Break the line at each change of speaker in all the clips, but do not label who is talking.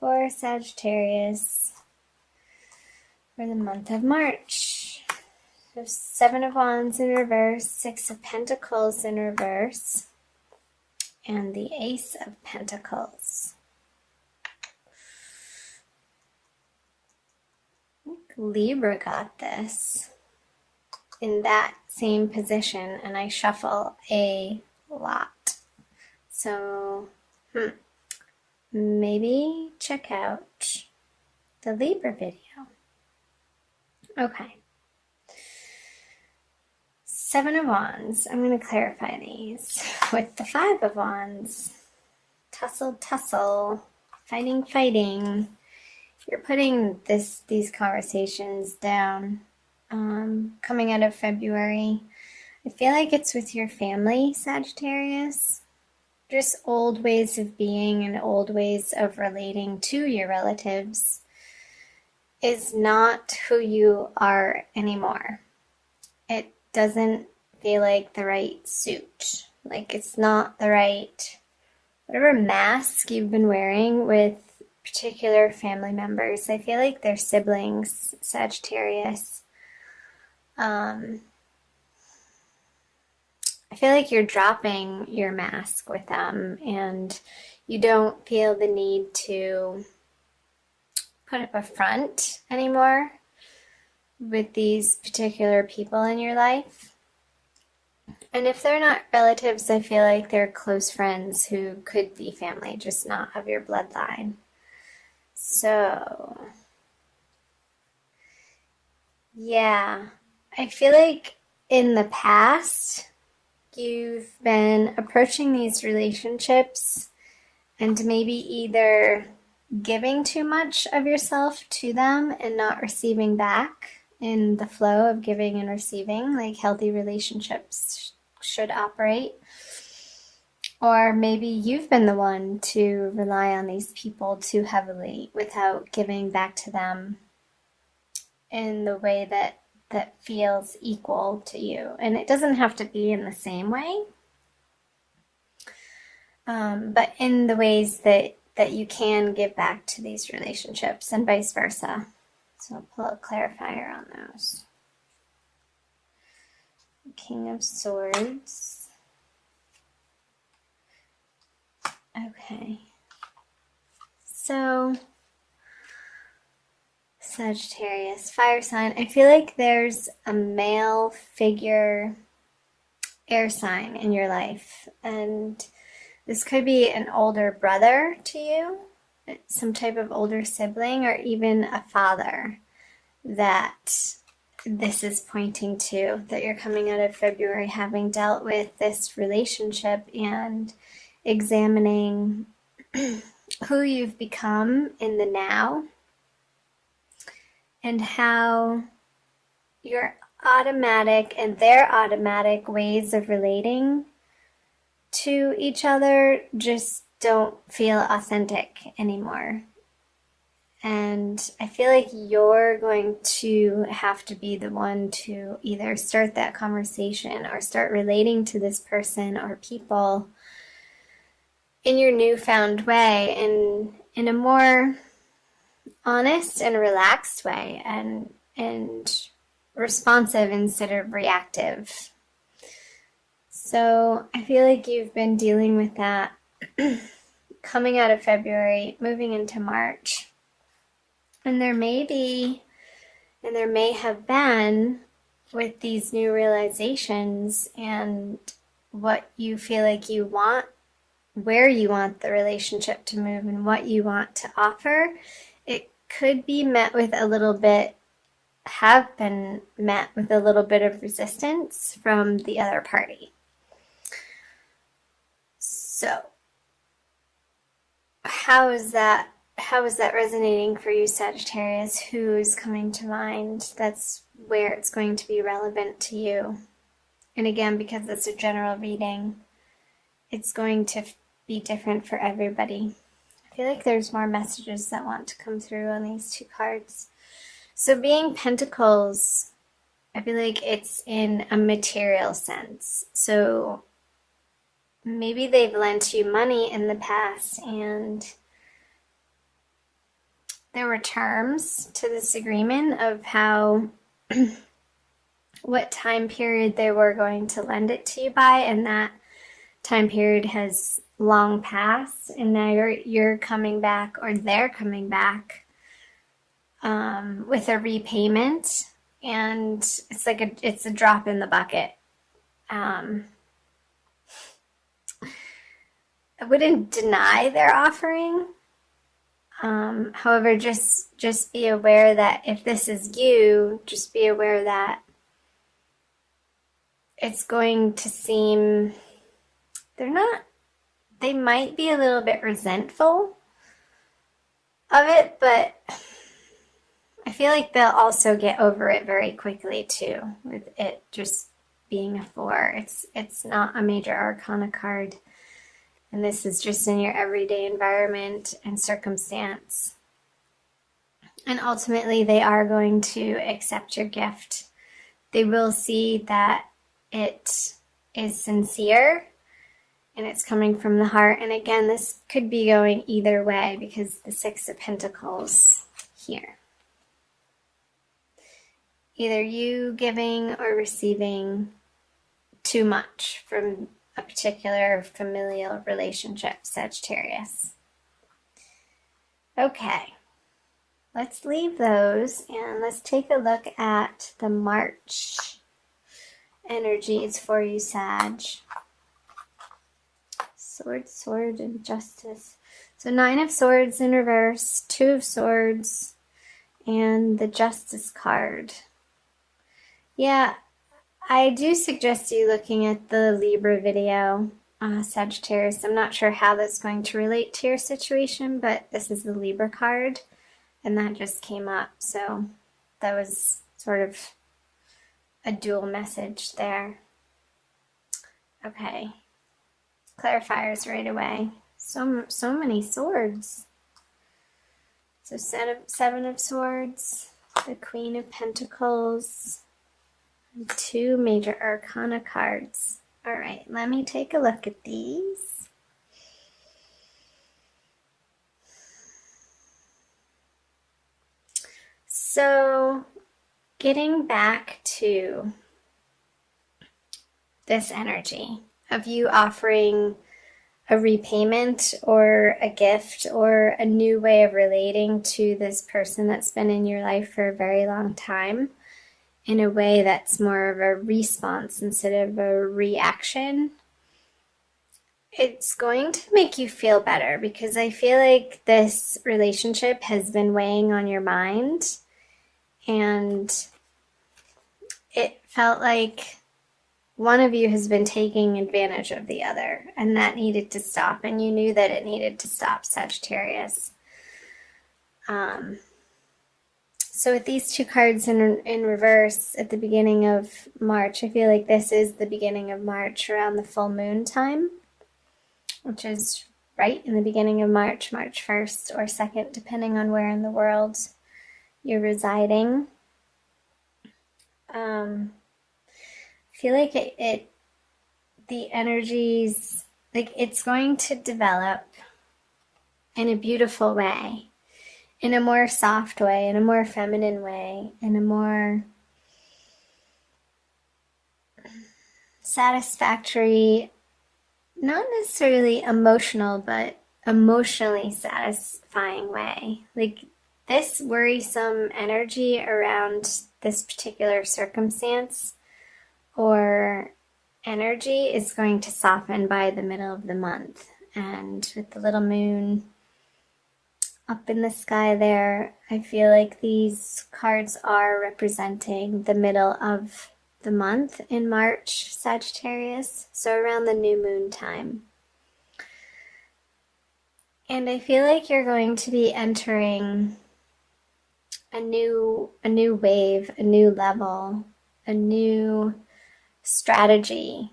for Sagittarius for the month of March. So Seven of Wands in reverse, Six of Pentacles in reverse, and the Ace of Pentacles. I think Libra got this in that same position, and I shuffle a lot. So, maybe check out the Libra video. Okay. Seven of Wands. I'm going to clarify these with the Five of Wands. Tussle, tussle, fighting, fighting. You're putting these conversations down. Coming out of February. I feel like it's with your family, Sagittarius. Just old ways of being and old ways of relating to your relatives is not who you are anymore. It doesn't feel like the right suit. Like it's not the right, whatever mask you've been wearing with particular family members. I feel like they're siblings, Sagittarius. I feel like you're dropping your mask with them and you don't feel the need to put up a front anymore with these particular people in your life. And if they're not relatives, I feel like they're close friends who could be family, just not of your bloodline. So, yeah, I feel like in the past, you've been approaching these relationships and maybe either giving too much of yourself to them and not receiving back in the flow of giving and receiving, like healthy relationships should operate. Or maybe you've been the one to rely on these people too heavily without giving back to them in the way that feels equal to you. And it doesn't have to be in the same way, but in the ways that you can give back to these relationships and vice versa. So I'll pull a clarifier on those. King of Swords. Okay. So Sagittarius, fire sign. I feel like there's a male figure, air sign in your life, and this could be an older brother to you, some type of older sibling, or even a father that this is pointing to, that you're coming out of February having dealt with this relationship and examining who you've become in the now and how your automatic and their automatic ways of relating to each other just don't feel authentic anymore. And I feel like you're going to have to be the one to either start that conversation or start relating to this person or people in your newfound way, in a more honest and relaxed way, and responsive instead of reactive. So I feel like you've been dealing with that coming out of February, moving into March. And there may have been, with these new realizations and what you feel like you want, where you want the relationship to move and what you want to offer, it could be met with a little bit, have been met with a little bit of resistance from the other party. So, how is that resonating for you, Sagittarius? Who's coming to mind? That's where it's going to be relevant to you. And again, because it's a general reading, it's going to be different for everybody. I feel like there's more messages that want to come through on these two cards. So being Pentacles, I feel like it's in a material sense. So maybe they've lent you money in the past and there were terms to this agreement of how what time period they were going to lend it to you by, and that time period has long passed, and now you're coming back, or they're coming back with a repayment, and it's like it's a drop in the bucket. I wouldn't deny their offering. However, just be aware that if this is you, just be aware that it's going to seem, they might be a little bit resentful of it, but I feel like they'll also get over it very quickly too, with it just being a 4. It's not a major arcana card, and this is just in your everyday environment and circumstance. And ultimately, they are going to accept your gift. They will see that it is sincere and it's coming from the heart. And again, this could be going either way because the 6 of Pentacles here. Either you giving or receiving too much from a particular familial relationship, Sagittarius. Okay, let's leave those and let's take a look at the March energies for you, Sag. Sword, sword, and justice. So 9 of Swords in reverse, 2 of Swords, and the Justice card. Yeah, I do suggest you looking at the Libra video, Sagittarius. I'm not sure how that's going to relate to your situation, but this is the Libra card, and that just came up. So that was sort of a dual message there. Okay. Clarifiers right away. So many swords. So 7 of Swords, the Queen of Pentacles, and 2 major arcana cards. All right, let me take a look at these. So, getting back to this energy of you offering a repayment or a gift or a new way of relating to this person that's been in your life for a very long time in a way that's more of a response instead of a reaction, it's going to make you feel better because I feel like this relationship has been weighing on your mind and it felt like one of you has been taking advantage of the other, and that needed to stop, and you knew that it needed to stop, Sagittarius. So with these 2 cards in reverse at the beginning of March, I feel like this is the beginning of March around the full moon time, which is right in the beginning of March, March 1st or 2nd, depending on where in the world you're residing. I feel like the energies, like it's going to develop in a beautiful way, in a more soft way, in a more feminine way, in a more satisfactory, not necessarily emotional, but emotionally satisfying way. Like this worrisome energy around this particular circumstance or energy is going to soften by the middle of the month. And with the little moon up in the sky there, I feel like these cards are representing the middle of the month in March, Sagittarius, so around the new moon time. And I feel like you're going to be entering a new wave, a new level, a new strategy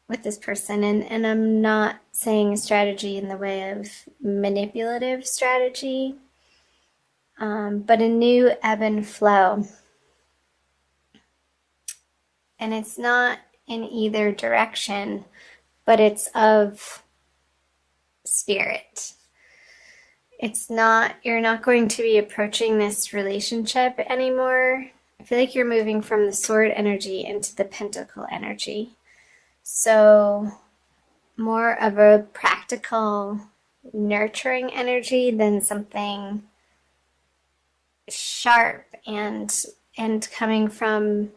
with this person. And I'm not saying a strategy in the way of manipulative strategy, but a new ebb and flow. And it's not in either direction, but it's of spirit. you're not going to be approaching this relationship anymore. I feel like you're moving from the sword energy into the pentacle energy. So more of a practical, nurturing energy than something sharp and coming from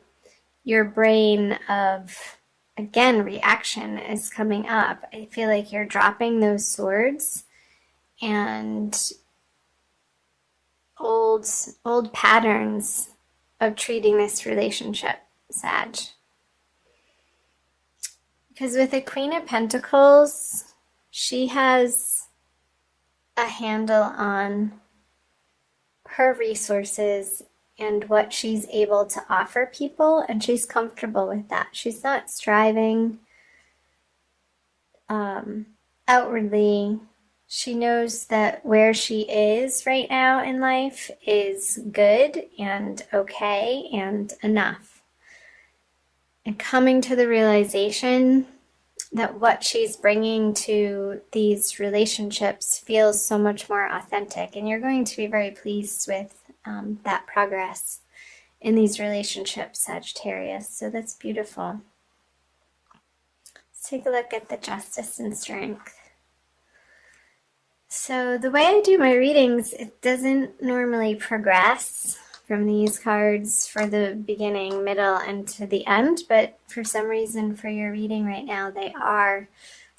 your brain of, again, reaction is coming up. I feel like you're dropping those swords and old patterns of treating this relationship, Sag. Because with the Queen of Pentacles, she has a handle on her resources and what she's able to offer people, and she's comfortable with that. She's not striving outwardly. She knows that where she is right now in life is good and okay and enough. And coming to the realization that what she's bringing to these relationships feels so much more authentic. And you're going to be very pleased with that progress in these relationships, Sagittarius. So that's beautiful. Let's take a look at the Justice and Strength. So the way I do my readings, it doesn't normally progress from these cards for the beginning, middle, and to the end, but for some reason for your reading right now, they are.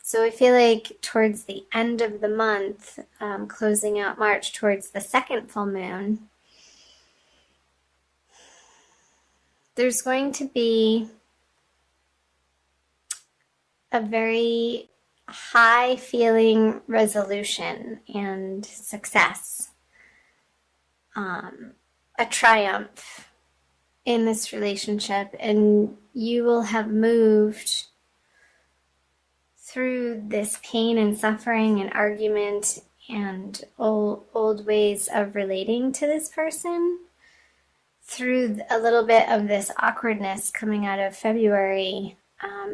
So I feel like towards the end of the month, closing out March towards the second full moon, there's going to be a very high feeling resolution and success, a triumph in this relationship, and you will have moved through this pain and suffering and argument and old ways of relating to this person through a little bit of this awkwardness coming out of February,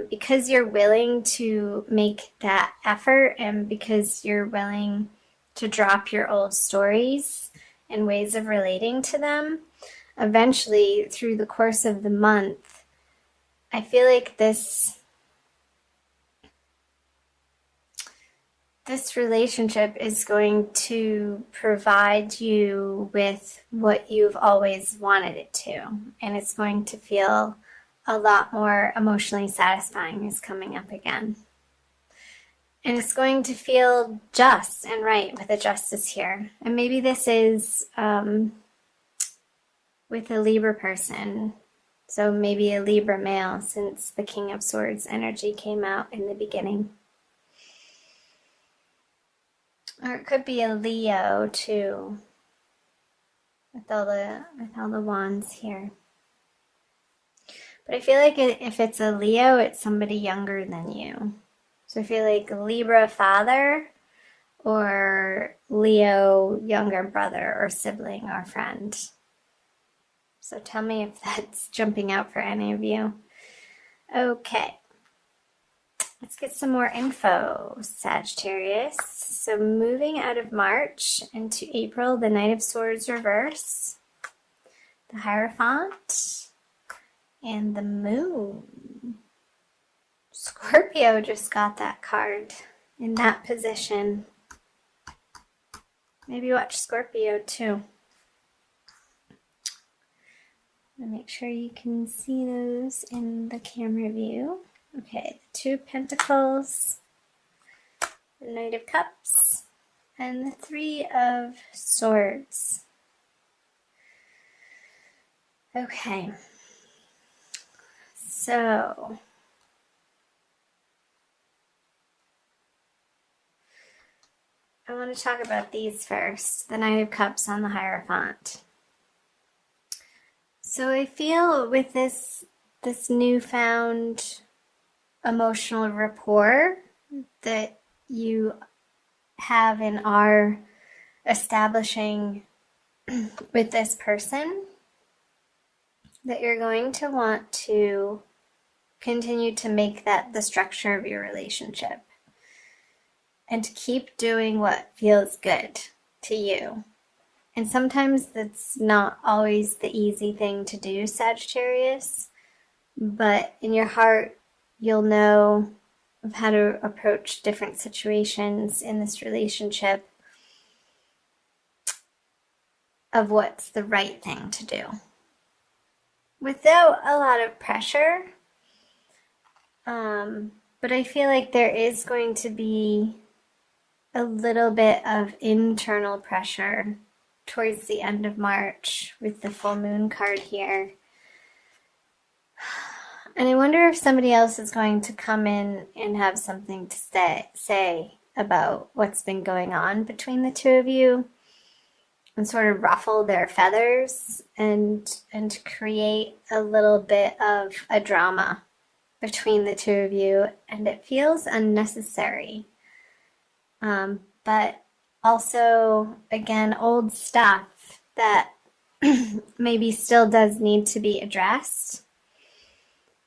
because you're willing to make that effort and because you're willing to drop your old stories and ways of relating to them. Eventually, through the course of the month, I feel like this relationship is going to provide you with what you've always wanted it to. And it's going to feel a lot more emotionally satisfying is coming up again. And it's going to feel just and right with a Justice here. And maybe this is with a Libra person. So maybe a Libra male, since the King of Swords energy came out in the beginning. Or it could be a Leo too, with all the wands here. But I feel like if it's a Leo, it's somebody younger than you. So I feel like Libra father or Leo younger brother or sibling or friend. So tell me if that's jumping out for any of you. Okay. Let's get some more info, Sagittarius. So moving out of March into April, the Knight of Swords reverse, the Hierophant, and the Moon. Scorpio just got that card in that position. Maybe watch Scorpio too. Make sure you can see those in the camera view. Okay, the Two of Pentacles, the Knight of Cups, and the Three of Swords. Okay, so I want to talk about these first. The Knight of Cups on the Hierophant. So I feel with this newfound emotional rapport that you have and are establishing with this person, that you're going to want to continue to make that the structure of your relationship and to keep doing what feels good to you. And sometimes that's not always the easy thing to do, Sagittarius, but in your heart, you'll know of how to approach different situations in this relationship, of what's the right thing to do, without a lot of pressure. But I feel like there is going to be a little bit of internal pressure towards the end of March with the full moon card here. And I wonder if somebody else is going to come in and have something to say about what's been going on between the two of you, and sort of ruffle their feathers and create a little bit of a drama between the two of you. And it feels unnecessary. But also, again, old stuff that maybe still does need to be addressed.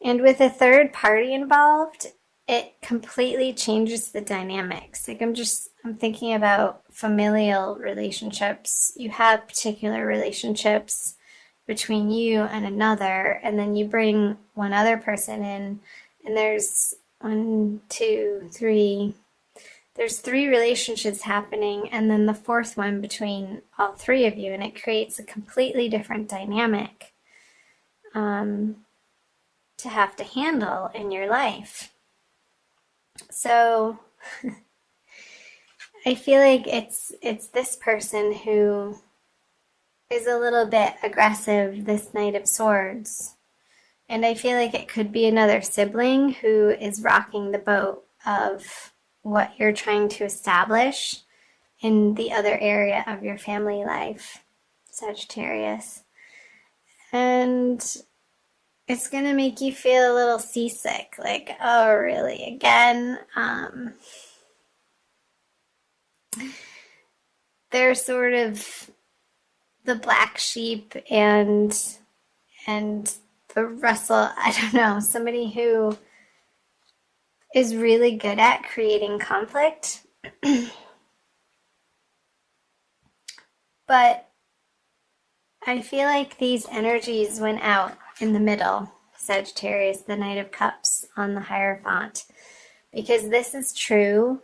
And with a third party involved, it completely changes the dynamics. Like I'm thinking about familial relationships. You have particular relationships between you and another, and then you bring one other person in, and there's there's three relationships happening, and then the fourth one between all three of you, and it creates a completely different dynamic to have to handle in your life. So I feel like it's this person who is a little bit aggressive, this Knight of Swords. And I feel like it could be another sibling who is rocking the boat of what you're trying to establish in the other area of your family life, Sagittarius. And it's going to make you feel a little seasick, like, oh, really, again? They're sort of the black sheep and the Russell, I don't know, somebody who is really good at creating conflict. But I feel like these energies went out in the middle, Sagittarius, the Knight of Cups on the Hierophant, because this is true,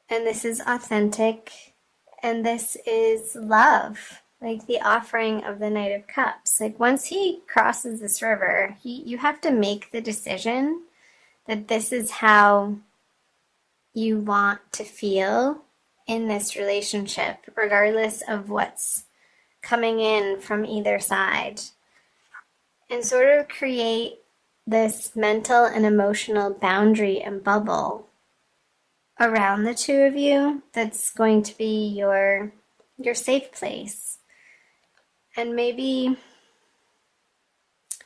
and this is authentic, and this is love, like the offering of the Knight of Cups. Like once he crosses this river, you have to make the decision that this is how you want to feel in this relationship, regardless of what's coming in from either side. And sort of create this mental and emotional boundary and bubble around the two of you that's going to be your safe place. And maybe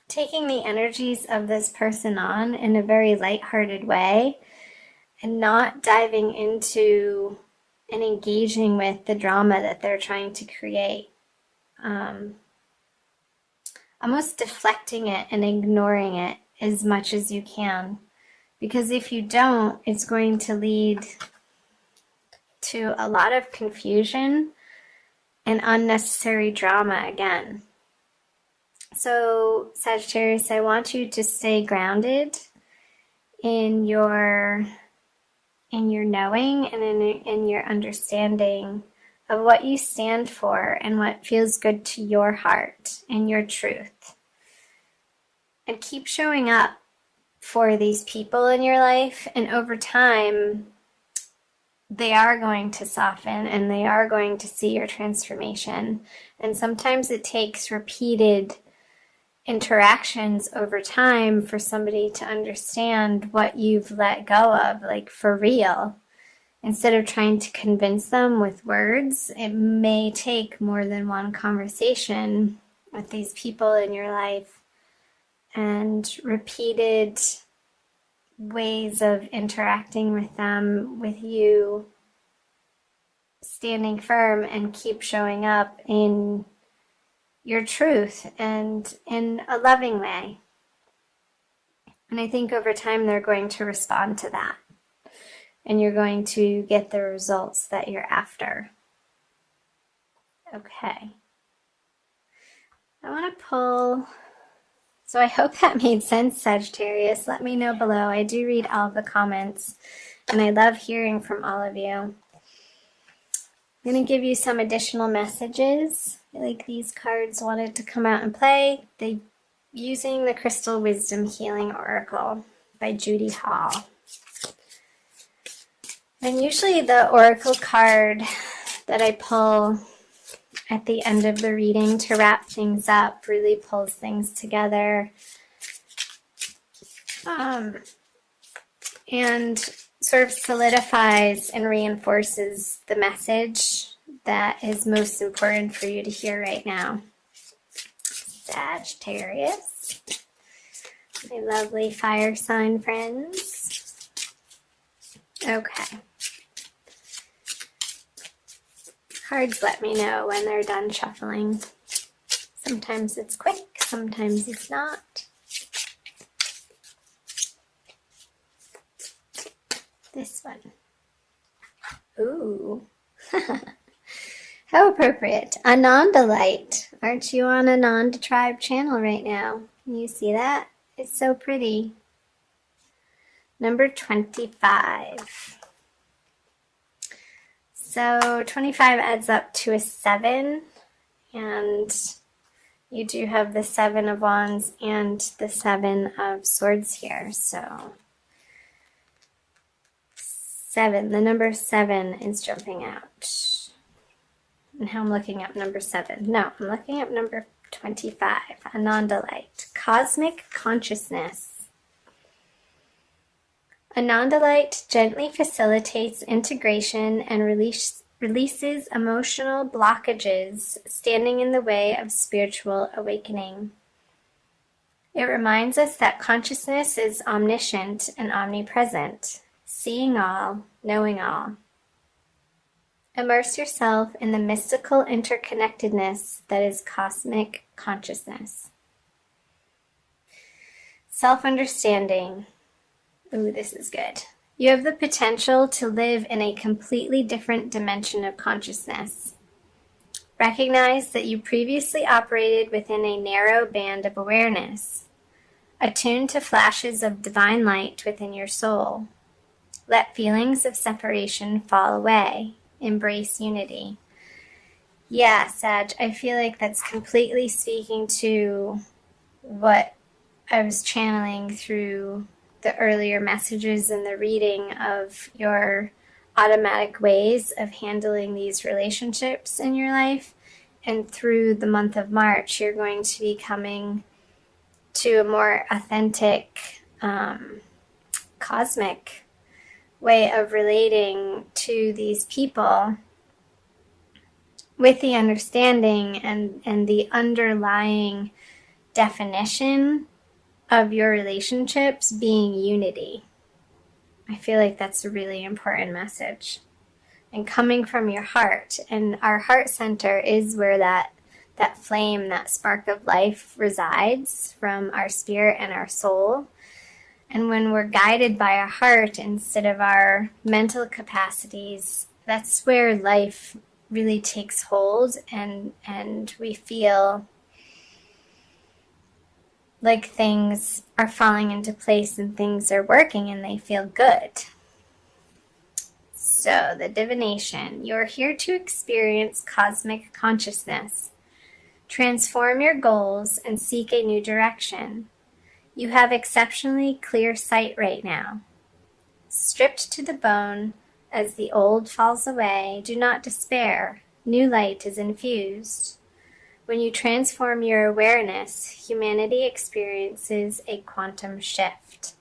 taking the energies of this person on in a very lighthearted way and not diving into and engaging with the drama that they're trying to create. Almost deflecting it and ignoring it as much as you can. Because if you don't, it's going to lead to a lot of confusion and unnecessary drama again. So, Sagittarius, I want you to stay grounded in your knowing and in your understanding of what you stand for and what feels good to your heart and your truth. And keep showing up for these people in your life, and over time, they are going to soften and they are going to see your transformation. And sometimes it takes repeated interactions over time for somebody to understand what you've let go of, like for real. Instead of trying to convince them with words, it may take more than one conversation with these people in your life and repeated ways of interacting with them, with you standing firm and keep showing up in your truth and in a loving way. And I think over time they're going to respond to that. And you're going to get the results that you're after. Okay. I want to pull. So I hope that made sense, Sagittarius. Let me know below. I do read all of the comments, and I love hearing from all of you. I'm going to give you some additional messages. I feel like these cards wanted to come out and play. Using the Crystal Wisdom Healing Oracle by Judy Hall. And usually the oracle card that I pull at the end of the reading to wrap things up really pulls things together. And sort of solidifies and reinforces the message that is most important for you to hear right now. Sagittarius, my lovely fire sign friends. Okay. Cards let me know when they're done shuffling. Sometimes it's quick, sometimes it's not. This one. Ooh. How appropriate. Ananda light. Aren't you on Ananda tribe channel right now? Can you see that? It's so pretty. Number 25. So 25 adds up to a 7, and you do have the 7 of Wands and the 7 of Swords here. So 7, the number 7 is jumping out. And how I'm looking up number 7. No, I'm looking up number 25, Ananda light, cosmic consciousness. Ananda light gently facilitates integration and releases emotional blockages standing in the way of spiritual awakening. It reminds us that consciousness is omniscient and omnipresent, seeing all, knowing all. Immerse yourself in the mystical interconnectedness that is cosmic consciousness. Self-understanding. Ooh, this is good. You have the potential to live in a completely different dimension of consciousness. Recognize that you previously operated within a narrow band of awareness. Attune to flashes of divine light within your soul. Let feelings of separation fall away. Embrace unity. Yeah, Sag, I feel like that's completely speaking to what I was channeling through the earlier messages in the reading of your automatic ways of handling these relationships in your life. And through the month of March, you're going to be coming to a more authentic, cosmic way of relating to these people with the understanding and the underlying definition of your relationships being unity. I feel like that's a really important message. And coming from your heart. And our heart center is where that flame, that spark of life resides from our spirit and our soul. And when we're guided by our heart instead of our mental capacities, that's where life really takes hold, and we feel like things are falling into place and things are working and they feel good. So, the divination. You're here to experience cosmic consciousness. Transform your goals and seek a new direction. You have exceptionally clear sight right now. Stripped to the bone, as the old falls away, do not despair. New light is infused. When you transform your awareness, humanity experiences a quantum shift.